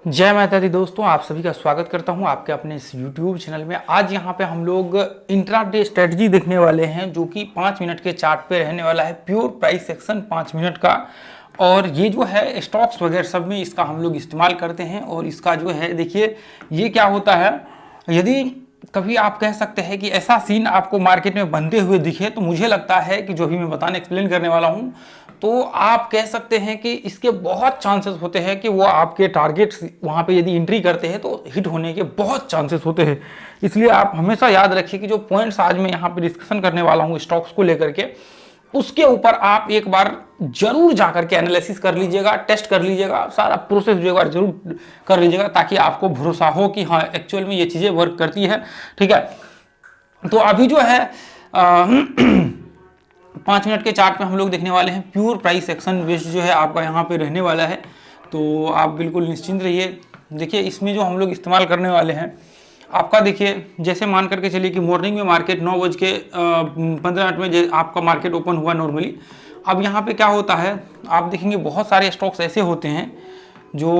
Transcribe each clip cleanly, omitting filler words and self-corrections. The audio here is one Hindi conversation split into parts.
जय माता दी दोस्तों, आप सभी का स्वागत करता हूं आपके अपने इस YouTube चैनल में। आज यहां पे हम लोग इंट्राडे स्ट्रेटजी देखने वाले हैं जो कि 5 मिनट के चार्ट पे रहने वाला है। प्योर प्राइस एक्शन 5 मिनट का, और ये जो है स्टॉक्स वगैरह सब में इसका हम लोग इस्तेमाल करते हैं। और इसका जो है देखिए ये क्या होता है, यदि कभी आप कह सकते हैं कि ऐसा सीन आपको मार्केट में बनते हुए दिखे तो मुझे लगता है कि जो भी मैं बताने एक्सप्लेन करने वाला हूं तो आप कह सकते हैं कि इसके बहुत चांसेस होते हैं कि वो आपके टारगेट्स वहाँ पे यदि एंट्री करते हैं तो हिट होने के बहुत चांसेस होते हैं। इसलिए आप हमेशा याद रखिए कि जो पॉइंट्स आज मैं यहाँ पे डिस्कशन करने वाला हूँ स्टॉक्स को लेकर के, उसके ऊपर आप एक बार जरूर जाकर के एनालिसिस कर लीजिएगा, टेस्ट कर लीजिएगा, सारा प्रोसेस जो एक बार जरूर कर लीजिएगा ताकि आपको भरोसा हो कि हाँ एक्चुअल में ये चीज़ें वर्क करती है। ठीक है, तो अभी जो है 5 मिनट के चार्ट में हम लोग देखने वाले हैं प्योर प्राइस एक्शन बेस्ड जो है आपका यहाँ पे रहने वाला है। तो आप बिल्कुल निश्चिंत रहिए। देखिए इसमें जो हम लोग इस्तेमाल करने वाले हैं आपका, देखिए जैसे मान करके चलिए कि मॉर्निंग में मार्केट 9:15 में आपका मार्केट ओपन हुआ नॉर्मली। अब यहाँ पे क्या होता है, आप देखेंगे बहुत सारे स्टॉक्स ऐसे होते हैं जो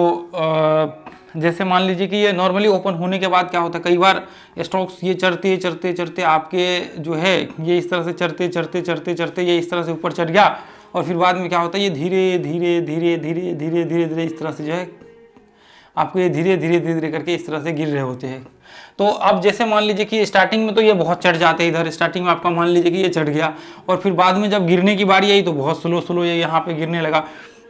जैसे मान लीजिए कि ये नॉर्मली ओपन होने के बाद क्या होता है, कई बार स्टॉक्स ये चढ़ते चढ़ते चढ़ते आपके जो है ये इस तरह से चढ़ते चढ़ते चढ़ते चढ़ते ये इस तरह से ऊपर चढ़ गया, और फिर बाद में क्या होता है ये धीरे धीरे धीरे धीरे धीरे धीरे धीरे इस तरह से जो है आपको ये धीरे धीरे धीरे धीरे करके इस तरह से गिर रहे होते हैं। तो अब जैसे मान लीजिए कि स्टार्टिंग में तो ये बहुत चढ़ जाते हैं, इधर स्टार्टिंग में आपका मान लीजिए कि ये चढ़ गया, और फिर बाद में जब गिरने की बारी आई तो बहुत स्लो स्लो ये यहाँ पे गिरने लगा।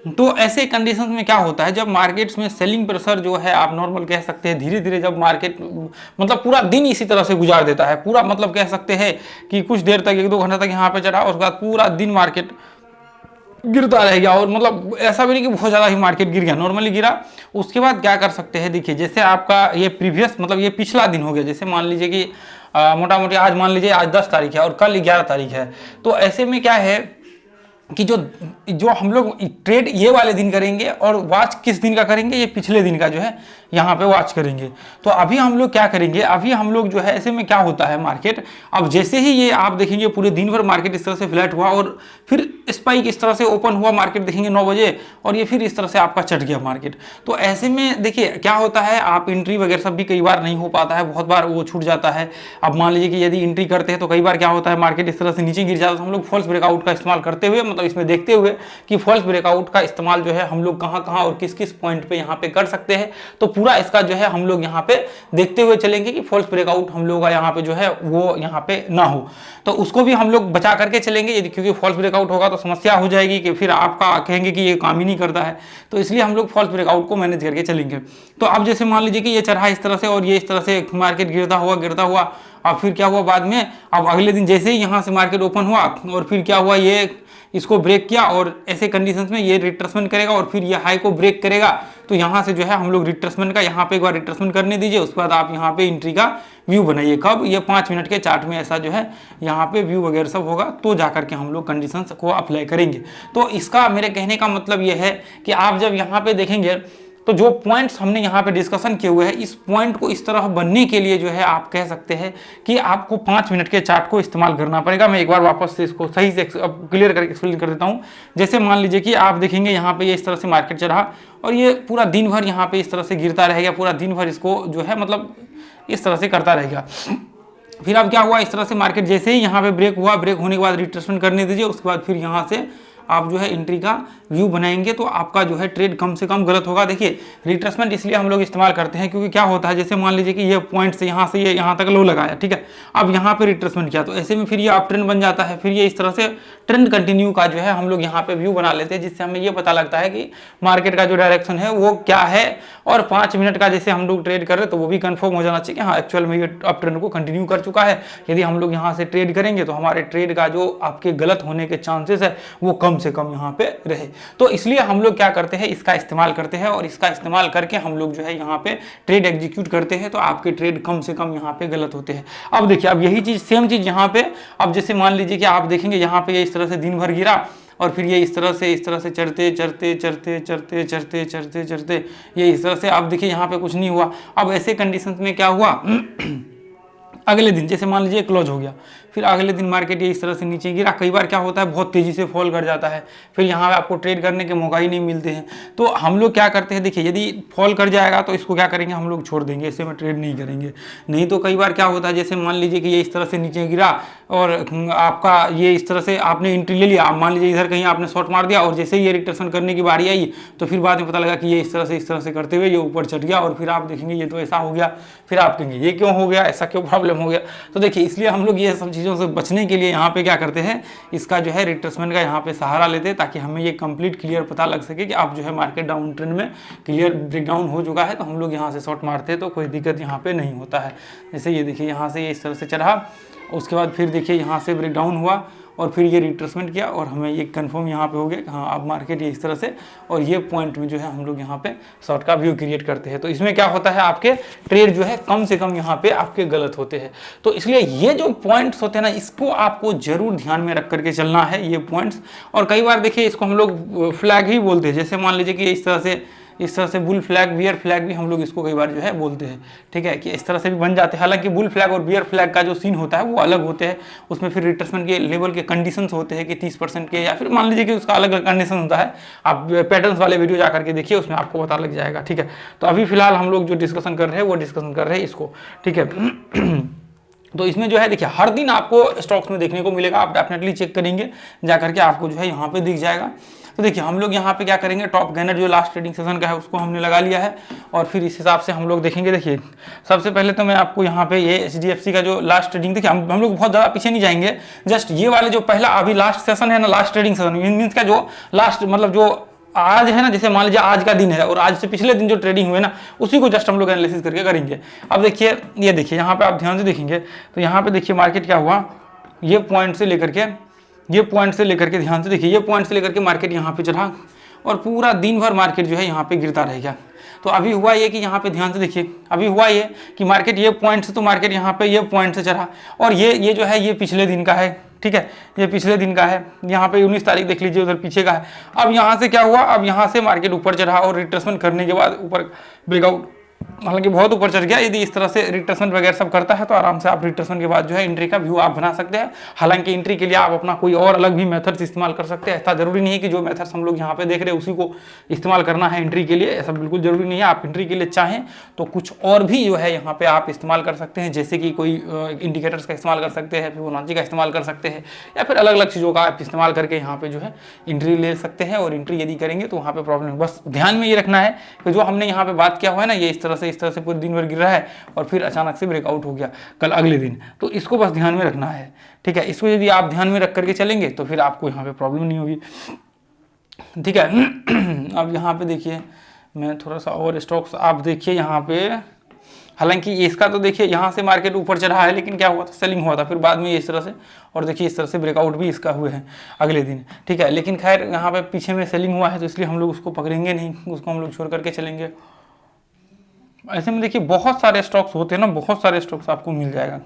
तो ऐसे कंडीशंस में क्या होता है, जब मार्केट्स में सेलिंग प्रेशर जो है आप नॉर्मल कह सकते हैं धीरे धीरे जब मार्केट मतलब पूरा दिन इसी तरह से गुजार देता है, पूरा मतलब कह सकते हैं कि कुछ देर तक 1-2 घंटा तक यहाँ पे चढ़ा और उसके बाद पूरा दिन मार्केट गिरता रह गया, और मतलब ऐसा भी नहीं कि बहुत ज़्यादा ही मार्केट गिर गया, नॉर्मली गिरा। उसके बाद क्या कर सकते हैं, देखिए जैसे आपका ये प्रीवियस मतलब ये पिछला दिन हो गया, जैसे मान लीजिए कि मोटा मोटी आज मान लीजिए आज 10 तारीख है और कल 11 तारीख है, तो ऐसे में क्या है कि जो हम लोग ट्रेड ये वाले दिन करेंगे और वॉच किस दिन का करेंगे, ये पिछले दिन का जो है यहाँ पे वॉच करेंगे। तो अभी हम लोग क्या करेंगे, अभी हम लोग जो है ऐसे में क्या होता है मार्केट, अब जैसे ही ये आप देखेंगे पूरे दिन भर मार्केट इस तरह से फ्लैट हुआ और फिर स्पाइक इस तरह से ओपन हुआ मार्केट देखेंगे 9 बजे, और ये फिर इस तरह से आपका चढ़ गया मार्केट। तो ऐसे में देखिए क्या होता है, आप एंट्री वगैरह सब भी कई बार नहीं हो पाता है, बहुत बार वो छूट जाता है। अब मान लीजिए कि यदि एंट्री करते हैं तो कई बार क्या होता है मार्केट इस तरह से नीचे गिर जाता है, तो हम लोग फॉल्स ब्रेकआउट का इस्तेमाल करते हुए मतलब इसमें देखते हुए कि फॉल्स ब्रेकआउट का इस्तेमाल जो है हम लोग कहां कहां और किस किस पॉइंट पे यहाँ पे कर सकते हैं, तो पूरा इसका जो है हम लोग यहाँ पे देखते हुए चलेंगे कि फॉल्स ब्रेकआउट हम लोग का यहाँ पे जो है वो यहाँ पे ना हो, तो उसको भी हम लोग बचा करके चलेंगे। क्योंकि फॉल्स ब्रेकआउट होगा तो समस्या हो जाएगी कि फिर आपका कहेंगे कि ये काम ही नहीं करता है, तो इसलिए हम लोग फॉल्स ब्रेकआउट को मैनेज करके चलेंगे। तो अब जैसे मान लीजिए कि ये चढ़ा इस तरह से और ये इस तरह से मार्केट गिरता हुआ, अब फिर क्या हुआ बाद में, अब अगले दिन जैसे ही यहाँ से मार्केट ओपन हुआ और फिर क्या हुआ, ये इसको ब्रेक किया और ऐसे कंडीशंस में ये रिट्रेसमेंट करेगा और फिर ये हाई को ब्रेक करेगा। तो यहाँ से जो है हम लोग रिट्रेसमेंट का यहाँ पे एक बार रिट्रेसमेंट करने दीजिए, उसके बाद आप यहाँ पे एंट्री का व्यू बनाइए। कब, ये 5 मिनट के चार्ट में ऐसा जो है यहाँ पे व्यू वगैरह सब होगा, तो जाकर के हम लोग कंडीशंस को अप्लाई करेंगे। तो इसका मेरे कहने का मतलब ये है कि आप जब यहाँ पे देखेंगे तो जो पॉइंट्स हमने यहाँ पे डिस्कशन किए हुए हैं, इस पॉइंट को इस तरह बनने के लिए जो है आप कह सकते हैं कि आपको 5 मिनट के चार्ट को इस्तेमाल करना पड़ेगा। मैं एक बार वापस से इसको सही से क्लियर करके एक्सप्लेन कर देता हूँ। जैसे मान लीजिए कि आप देखेंगे यहाँ पे ये इस तरह से मार्केट चढ़ा और ये पूरा दिन भर यहाँ पे इस तरह से गिरता रहेगा, पूरा दिन भर इसको जो है मतलब इस तरह से करता रहेगा। फिर अब क्या हुआ, इस तरह से मार्केट जैसे ही यहाँ पे ब्रेक हुआ, ब्रेक होने के बाद रिट्रेसमेंट करने दीजिए, उसके बाद फिर यहाँ से आप जो है एंट्री का व्यू बनाएंगे, तो आपका जो है ट्रेड कम से कम गलत होगा। देखिए रिट्रेसमेंट इसलिए हम लोग इस्तेमाल करते हैं क्योंकि क्या होता है, जैसे मान लीजिए कि ये पॉइंट से ये यहाँ तक लो लगाया, ठीक है, अब यहाँ पे रिट्रेसमेंट किया, तो ऐसे में फिर ये अप ट्रेंड बन जाता है, फिर ये इस तरह से ट्रेंड कंटिन्यू का जो है हम लोग यहाँ पे व्यू बना लेते हैं, जिससे हमें ये पता लगता है कि मार्केट का जो डायरेक्शन है वो क्या है। और 5 मिनट का जैसे हम लोग ट्रेड कर रहे हैं तो वो भी कंफर्म हो जाना चाहिए, हाँ एक्चुअल में ये अप ट्रेंड को कंटिन्यू कर चुका है। यदि हम लोग यहाँ से ट्रेड करेंगे तो हमारे ट्रेड का जो आपके गलत होने के चांसेस है वो कम से कम यहाँ पे रहे। तो इसलिए हम लोग क्या करते हैं, इसका इस्तेमाल करते हैं, और इसका इस्तेमाल करके हम लोग जो है यहाँ पे ट्रेड एग्जीक्यूट करते हैं, तो आपके ट्रेड कम से कम यहाँ पे गलत होते हैं। अब देखिए, अब यही चीज सेम चीज यहाँ पे, अब जैसे मान लीजिए कि आप देखेंगे यहाँ पे इस तरह से दिन भर गिरा और फिर ये इस तरह से चढ़ते चढ़ते चढ़ते चढ़ते चढ़ते चढ़ते चढ़ते ये इस तरह से, अब देखिए यहाँ पे कुछ नहीं हुआ। अब ऐसे कंडीशंस में क्या हुआ अगले दिन जैसे मान लीजिए क्लोज हो गया, फिर अगले दिन मार्केट ये इस तरह से नीचे गिरा। कई बार क्या होता है बहुत तेज़ी से फॉल कर जाता है, फिर यहाँ आपको ट्रेड करने के मौका ही नहीं मिलते हैं। तो हम लोग क्या करते हैं, देखिए यदि फॉल कर जाएगा तो इसको क्या करेंगे, हम लोग छोड़ देंगे, इससे में ट्रेड नहीं करेंगे। नहीं तो कई बार क्या होता है, जैसे मान लीजिए कि ये इस तरह से नीचे गिरा और आपका ये इस तरह से आपने एंट्री ले लिया, आप मान लीजिए इधर कहीं आपने शॉर्ट मार दिया और जैसे ही ये रिट्रेसमेंट करने की बारी आई तो फिर बाद में पता लगा कि ये इस तरह से करते हुए ये ऊपर चढ़ गया और फिर आप देखेंगे ये तो ऐसा हो गया, फिर आप कहेंगे ये क्यों हो गया, ऐसा क्यों प्रॉब्लम हो गया। तो देखिए इसलिए हम लोग ये सब चीज़ों से बचने के लिए यहाँ पे क्या करते हैं, इसका जो है रिट्रेसमेंट का यहाँ पे सहारा लेते हैं, ताकि हमें ये कंप्लीट क्लियर पता लग सके कि आप जो है मार्केट डाउन ट्रेंड में क्लियर ब्रेकडाउन हो चुका है, तो हम लोग यहाँ से शॉर्ट मारते हैं तो कोई दिक्कत यहाँ पे नहीं होता है। जैसे ये देखिए यहाँ से ये इस तरह से चढ़ा, उसके बाद फिर देखिए यहाँ से ब्रेकडाउन हुआ और फिर ये रिट्रेसमेंट किया और हमें ये कंफर्म यहाँ पे हो गया कि हाँ अब मार्केट ये इस तरह से, और ये पॉइंट में जो है हम लोग यहाँ पे शॉर्ट का व्यू क्रिएट करते हैं। तो इसमें क्या होता है, आपके ट्रेड जो है कम से कम यहाँ पे आपके गलत होते हैं। तो इसलिए ये जो पॉइंट्स होते हैं ना, इसको आपको जरूर ध्यान में रख करके चलना है ये पॉइंट्स। और कई बार देखिए इसको हम लोग फ्लैग ही बोलते हैं, जैसे मान लीजिए कि इस तरह से बुल फ्लैग, बियर फ्लैग भी हम लोग इसको कई बार जो है बोलते हैं, ठीक है, कि इस तरह से भी बन जाते हैं। हालांकि बुल फ्लैग और बियर फ्लैग का जो सीन होता है वो अलग होते हैं, उसमें फिर रिट्रेसमेंट के लेवल के कंडीशंस होते हैं कि 30% के, या फिर मान लीजिए कि उसका अलग अलग कंडीशन होता है। आप पैटर्न्स वाले वीडियो जा करके देखिए, उसमें आपको पता लग जाएगा, ठीक है। तो अभी फिलहाल हम लोग जो डिस्कशन कर रहे हैं वो डिस्कशन कर रहे हैं इसको, ठीक है। तो इसमें जो है देखिए हर दिन आपको स्टॉक्स में देखने को मिलेगा, आप डेफिनेटली चेक करेंगे जा करके आपको जो है यहाँ पे दिख जाएगा। तो देखिए हम लोग यहाँ पे क्या करेंगे, टॉप गेनर जो लास्ट ट्रेडिंग सेशन का है उसको हमने लगा लिया है और फिर इस हिसाब से हम लोग देखेंगे। देखिए सबसे पहले तो मैं आपको यहाँ पे ये HDFC का जो लास्ट ट्रेडिंग, देखिए हम लोग बहुत ज़्यादा पीछे नहीं जाएंगे, जस्ट ये वाले जो पहला अभी लास्ट सेशन है ना, लास्ट ट्रेडिंग सेशन मीन्स का जो लास्ट मतलब जो आज है ना, जैसे मान लीजिए आज का दिन है और आज से पिछले दिन जो ट्रेडिंग हुए ना उसी को जस्ट हम लोग एनालिसिस करके करेंगे। अब देखिए ये देखिए यहाँ पे आप ध्यान से देखेंगे तो यहाँ पे देखिए मार्केट क्या हुआ, ये पॉइंट से लेकर के ध्यान से देखिए, ये पॉइंट से लेकर के मार्केट यहाँ पे चढ़ा और पूरा दिन भर मार्केट जो है यहाँ पे गिरता रह गया। तो अभी हुआ ये कि यहाँ पे ध्यान से देखिए, अभी हुआ ये कि मार्केट ये पॉइंट से, तो मार्केट यहाँ पे ये पॉइंट से चढ़ा और ये जो है ये पिछले दिन का है, ठीक है, ये पिछले दिन का है, यहाँ पे 19 तारीख देख लीजिए, उधर पीछे का है। अब यहाँ से क्या हुआ, अब यहाँ से मार्केट ऊपर चढ़ा और रिट्रेसमेंट करने के बाद ऊपर ब्रेकआउट, हालांकि बहुत ऊपर चढ़ गया। यदि इस तरह से रिट्रेसमेंट वगैरह सब करता है तो आराम से आप रिट्रेसमेंट के बाद जो है एंट्री का व्यू आप बना सकते हैं। हालांकि एंट्री के लिए आप अपना कोई और अलग भी मेथड्स इस्तेमाल कर सकते हैं, ऐसा जरूरी नहीं है कि जो मेथड्स हम लोग यहाँ पे देख रहे हैं उसी को इस्तेमाल करना है एंट्री के लिए, ऐसा बिल्कुल जरूरी नहीं है। आप एंट्री के लिए चाहें तो कुछ और भी जो है यहाँ पे आप इस्तेमाल कर सकते हैं, जैसे कि कोई इंडिकेटर्स का इस्तेमाल कर सकते हैं, फिबोनाची का इस्तेमाल कर सकते हैं, या फिर अलग अलग चीज़ों का आप इस्तेमाल करके यहाँ पे जो है एंट्री ले सकते हैं। और एंट्री यदि करेंगे तो वहाँ पे प्रॉब्लम, बस ध्यान में ये रखना है कि जो हमने यहाँ पे बात किया हुआ है ना, ये इस तरह से पूरे दिन भर गिर रहा है और फिर अचानक से ब्रेकआउट हो गया कल अगले दिन, तो इसको बस ध्यान में रखना है, ठीक है। इसको यदि आप ध्यान में रख करके चलेंगे तो फिर आपको यहाँ पे प्रॉब्लम नहीं होगी, ठीक है। अब यहाँ पे देखिए मैं थोड़ा सा और स्टॉक्स आप देखिए यहाँ पे, हालांकि इसका तो देखिए यहाँ से मार्केट ऊपर चढ़ा है, लेकिन क्या हुआ था, सेलिंग हुआ था, फिर बाद में इस तरह से, और देखिए इस तरह से ब्रेकआउट भी इसका हुए हैं अगले दिन, ठीक है। लेकिन खैर यहाँ पे पीछे में सेलिंग हुआ है तो इसलिए हम लोग उसको पकड़ेंगे नहीं, उसको हम लोग छोड़ करके चलेंगे। ऐसे में देखिए बहुत सारे स्टॉक्स होते हैं ना, बहुत सारे स्टॉक्स आपको मिल जाएगा।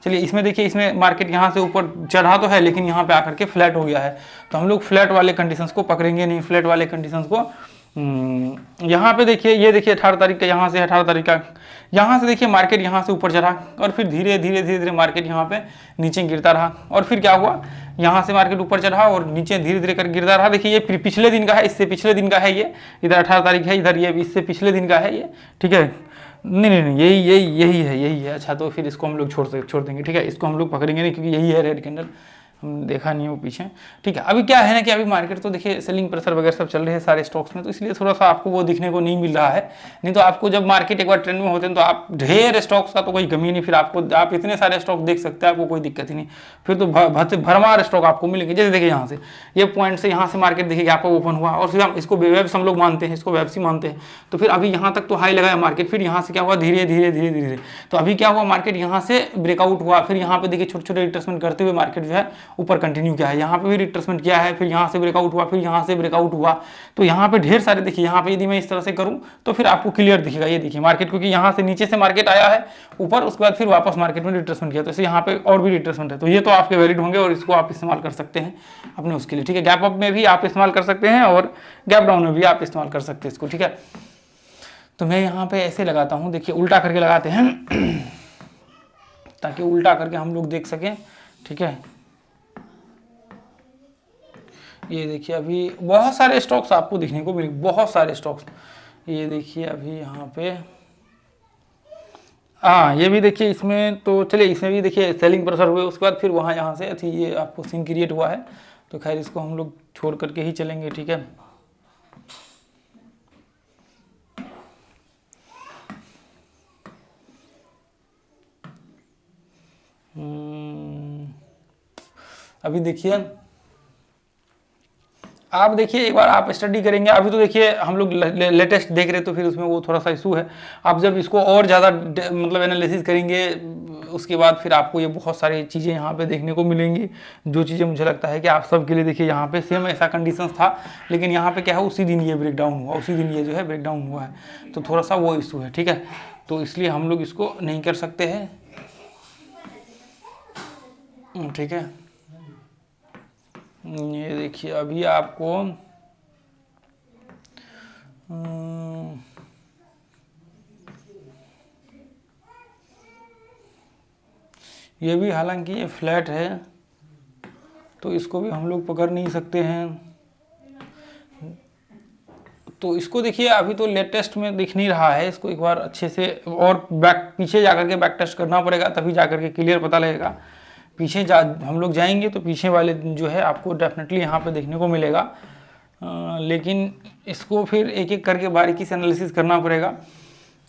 चलिए इसमें देखिए, इसमें मार्केट यहाँ से ऊपर चढ़ा तो है लेकिन यहाँ पे आकर के फ्लैट हो गया है, तो हम लोग फ्लैट वाले कंडीशंस को पकड़ेंगे नहीं। फ्लैट वाले कंडीशंस को यहाँ पे देखिए, ये देखिए 18 तारीख का, यहाँ से 18 तारीख का, यहाँ से देखिए मार्केट यहाँ से ऊपर चढ़ा और फिर धीरे धीरे मार्केट यहाँ पे नीचे गिरता रहा, और फिर क्या हुआ, यहाँ से मार्केट ऊपर चढ़ा और नीचे धीरे धीरे कर गिरता रहा। देखिए ये पिछले दिन का है, इससे पिछले दिन का है, ये इधर 18 तारीख है, इधर ये इससे पिछले दिन का है ये, ठीक है। नहीं यही है। अच्छा तो फिर इसको हम लोग छोड़ देंगे, ठीक है, इसको हम लोग पकड़ेंगे नहीं क्योंकि यही है रेड कैंडल, हमने देखा नहीं वो पीछे, ठीक है। अभी क्या है ना कि अभी मार्केट तो देखिए सेलिंग प्रेशर वगैरह सब चल रहे हैं सारे स्टॉक्स में, तो इसलिए थोड़ा सा आपको वो दिखने को नहीं मिल रहा है। नहीं तो आपको जब मार्केट एक बार ट्रेंड में होते हैं तो आप ढेर स्टॉक्स का तो कोई कमी नहीं, फिर आप इतने सारे स्टॉक देख सकते हैं, आपको कोई दिक्कत ही नहीं, फिर तो भरमार स्टॉक आपको मिलेंगे। जैसे देखिए यहाँ से ये पॉइंट से यहाँ से मार्केट देखिए आपको ओपन हुआ और फिर हम इसको वेब्स हम लोग मानते हैं, इसको वेब्स ही मानते हैं, तो फिर अभी यहाँ तक तो हाई लगाया मार्केट, फिर यहाँ से क्या हुआ, धीरे धीरे तो अभी क्या हुआ, मार्केट यहाँ से ब्रेकआउट हुआ, फिर यहाँ पे देखिए छोटे छोटे रिट्रेसमेंट करते हुए मार्केट जो है ऊपर कंटिन्यू किया है, यहाँ पे भी रिट्रेसमेंट किया है, फिर यहाँ से ब्रेकआउट हुआ, फिर यहाँ से ब्रेकआउट हुआ। तो यहाँ पे ढेर सारे देखिए, यहाँ पे यदि मैं इस तरह से करूँ तो फिर आपको क्लियर दिखेगा, ये देखिए मार्केट, क्योंकि यहाँ से नीचे से मार्केट आया है ऊपर, उसके बाद फिर वापस मार्केट में रिट्रेसमेंट किया, तो इसे यहाँ पे और भी रिट्रेसमेंट है, तो ये तो आपके वैलिड होंगे और इसको आप इस्तेमाल कर सकते हैं अपने उसके लिए, ठीक है। गैप अप में भी आप इस्तेमाल कर सकते हैं और गैप डाउन में भी आप इस्तेमाल कर सकते हैं इसको, ठीक है। तो मैं यहाँ पे ऐसे लगाता हूँ, देखिए उल्टा करके लगाते हैं ताकि उल्टा करके हम लोग देख सकें ठीक है। ये देखिए अभी बहुत सारे स्टॉक्स आपको देखने को मिले, बहुत सारे स्टॉक्स। ये देखिए अभी यहाँ पे, हाँ ये भी देखिए इसमें तो चलिए, इसमें भी देखिए सेलिंग प्रेशर हुए, उसके बाद फिर वहाँ यहाँ से अथी ये आपको सीन क्रिएट हुआ है। तो खैर इसको हम लोग छोड़ करके ही चलेंगे, ठीक है। अभी देखिए आप देखिए एक बार आप स्टडी करेंगे, अभी तो देखिए हम लोग लेटेस्ट देख रहे, तो फिर उसमें वो थोड़ा सा इशू है। आप जब इसको और ज़्यादा मतलब एनालिसिस करेंगे, उसके बाद फिर आपको ये बहुत सारी चीज़ें यहाँ पे देखने को मिलेंगी, जो चीज़ें मुझे लगता है कि आप सब के लिए देखिए यहाँ पे सेम ऐसा कंडीशन था, लेकिन यहाँ पे क्या है उसी दिन ये ब्रेक डाउन हुआ, उसी दिन ये जो है ब्रेक डाउन हुआ है। तो थोड़ा सा वो इशू है, ठीक है। तो इसलिए हम लोग इसको नहीं कर सकते हैं, ठीक है। ये देखिए अभी आपको ये भी, हालांकि ये फ्लैट है तो इसको भी हम लोग पकड़ नहीं सकते हैं। तो इसको देखिए अभी तो लेटेस्ट में दिख नहीं रहा है, इसको एक बार अच्छे से और बैक पीछे जाकर के बैक टेस्ट करना पड़ेगा, तभी जाकर के क्लियर पता लगेगा। पीछे हम लोग जाएंगे तो पीछे वाले जो है आपको डेफिनेटली यहाँ पे देखने को मिलेगा, लेकिन इसको फिर एक एक करके बारीकी से एनालिसिस करना पड़ेगा।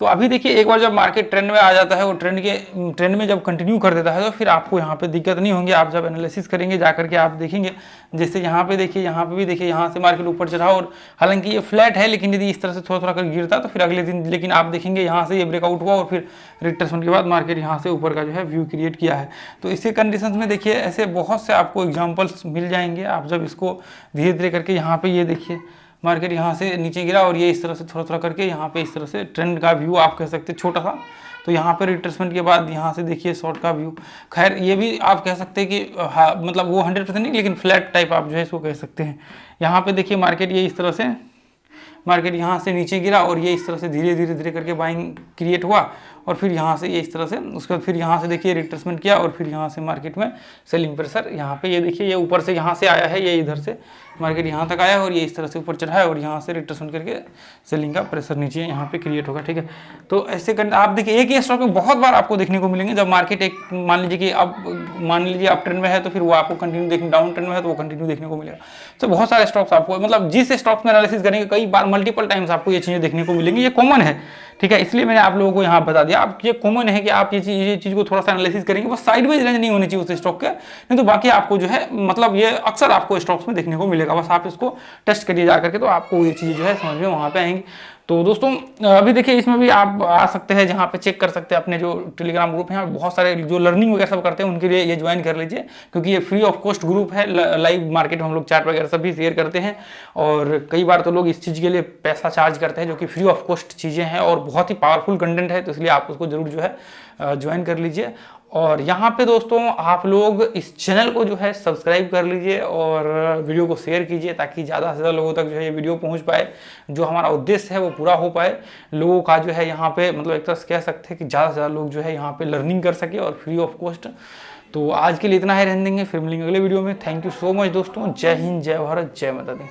तो अभी देखिए एक बार जब मार्केट ट्रेंड में आ जाता है, वो ट्रेंड में जब कंटिन्यू कर देता है, तो फिर आपको यहाँ पे दिक्कत नहीं होंगी। आप जब एनालिसिस करेंगे जा करके आप देखेंगे, जैसे यहाँ पे देखिए, यहाँ पे भी देखिए, यहाँ से मार्केट ऊपर चढ़ा और हालांकि ये फ्लैट है, लेकिन यदि इस तरह से थोड़ा थोड़ा कर गिरता तो फिर अगले दिन, लेकिन आप देखेंगे यहाँ से ये ब्रेकआउट हुआ और फिर रिट्रेसमेंट के बाद मार्केट यहाँ से ऊपर का जो है व्यू क्रिएट किया है। तो इसी कंडीशन में देखिए ऐसे बहुत से आपको एग्जाम्पल्स मिल जाएंगे। आप जब इसको धीरे धीरे करके यहाँ पे ये देखिए मार्केट यहाँ से नीचे गिरा और ये इस तरह से थोड़ा थोड़ा करके यहाँ पे इस तरह से ट्रेंड का व्यू आप कह सकते हैं छोटा सा, तो यहाँ पे रिट्रेसमेंट के बाद यहाँ से देखिए शॉर्ट का व्यू। खैर ये भी आप कह सकते हैं कि हाँ, मतलब वो 100% नहीं, लेकिन फ्लैट टाइप आप जो है इसको कह सकते हैं। यहाँ पे देखिए मार्केट ये इस तरह से, मार्केट यहाँ से नीचे गिरा और ये इस तरह से धीरे धीरे धीरे करके बाइंग क्रिएट हुआ और फिर यहाँ से ये इस तरह से, उसके बाद फिर यहाँ से देखिए रिट्रेसमेंट किया और फिर यहाँ से मार्केट में सेलिंग प्रेशर, यहाँ पे ये देखिए ये ऊपर से यहाँ से आया है, ये इधर से मार्केट यहाँ तक आया और ये इस तरह से ऊपर चढ़ा है और यहाँ से रिट्रेसमेंट करके सेलिंग का प्रेशर नीचे यहाँ पे क्रिएट होगा, ठीक है। तो ऐसे करना आप देखिए एक ही स्टॉक में बहुत बार आपको देखने को मिलेंगे। जब मार्केट एक मान लीजिए कि अब मान लीजिए अप ट्रेंड में है तो फिर वो आपको कंटिन्यू देखने, डाउन ट्रेंड में है तो वो कंटिन्यू देखने को मिलेगा। तो बहुत सारे स्टॉक्स आपको, मतलब जिस स्टॉक्स में एनालिसिस करेंगे कई बार मल्टीपल टाइम्स आपको ये चीज़ें देखने को मिलेंगी, ये कॉमन है, ठीक है। इसलिए मैंने आप लोगों को यहाँ बता दिया, आप ये कॉमन है कि आप ये चीज़ को थोड़ा सा एनालिसिस करेंगे, बस साइडवेज रेंज नहीं होनी चाहिए उस स्टॉक के, नहीं तो बाकी आपको जो है मतलब ये अक्सर आपको स्टॉक्स में देखने को मिलेगा। बस आप इसको टेस्ट करिए जा करके, तो आपको ये चीज़ें जो है समझ में वहाँ पे आएंगी। तो दोस्तों अभी देखिए इसमें भी आप आ सकते हैं, जहाँ पे चेक कर सकते हैं अपने जो टेलीग्राम ग्रुप है, बहुत सारे जो लर्निंग वगैरह सब करते हैं उनके लिए ये ज्वाइन कर लीजिए, क्योंकि ये फ्री ऑफ कॉस्ट ग्रुप है। लाइव मार्केट हम लोग चार्ट वगैरह सब भी शेयर करते हैं और कई बार तो लोग इस चीज़ के लिए पैसा चार्ज करते हैं, जो कि फ्री ऑफ कॉस्ट चीज़ें हैं और बहुत ही पावरफुल कंटेंट है। तो इसलिए आप उसको जरूर जो है ज्वाइन कर लीजिए। और यहाँ पे दोस्तों आप लोग इस चैनल को जो है सब्सक्राइब कर लीजिए और वीडियो को शेयर कीजिए, ताकि ज़्यादा से ज़्यादा लोगों तक जो है ये वीडियो पहुँच पाए, जो हमारा उद्देश्य है वो पूरा हो पाए। लोगों का जो है यहाँ पे मतलब एक तरह से कह सकते हैं कि ज़्यादा से ज़्यादा लोग जो है यहाँ पे लर्निंग कर सके और फ्री ऑफ कॉस्ट। तो आज के लिए इतना ही रहने देंगे, फिर मिलेंगे अगले वीडियो में। थैंक यू सो मच दोस्तों, जय हिंद, जय भारत, जय माता दी।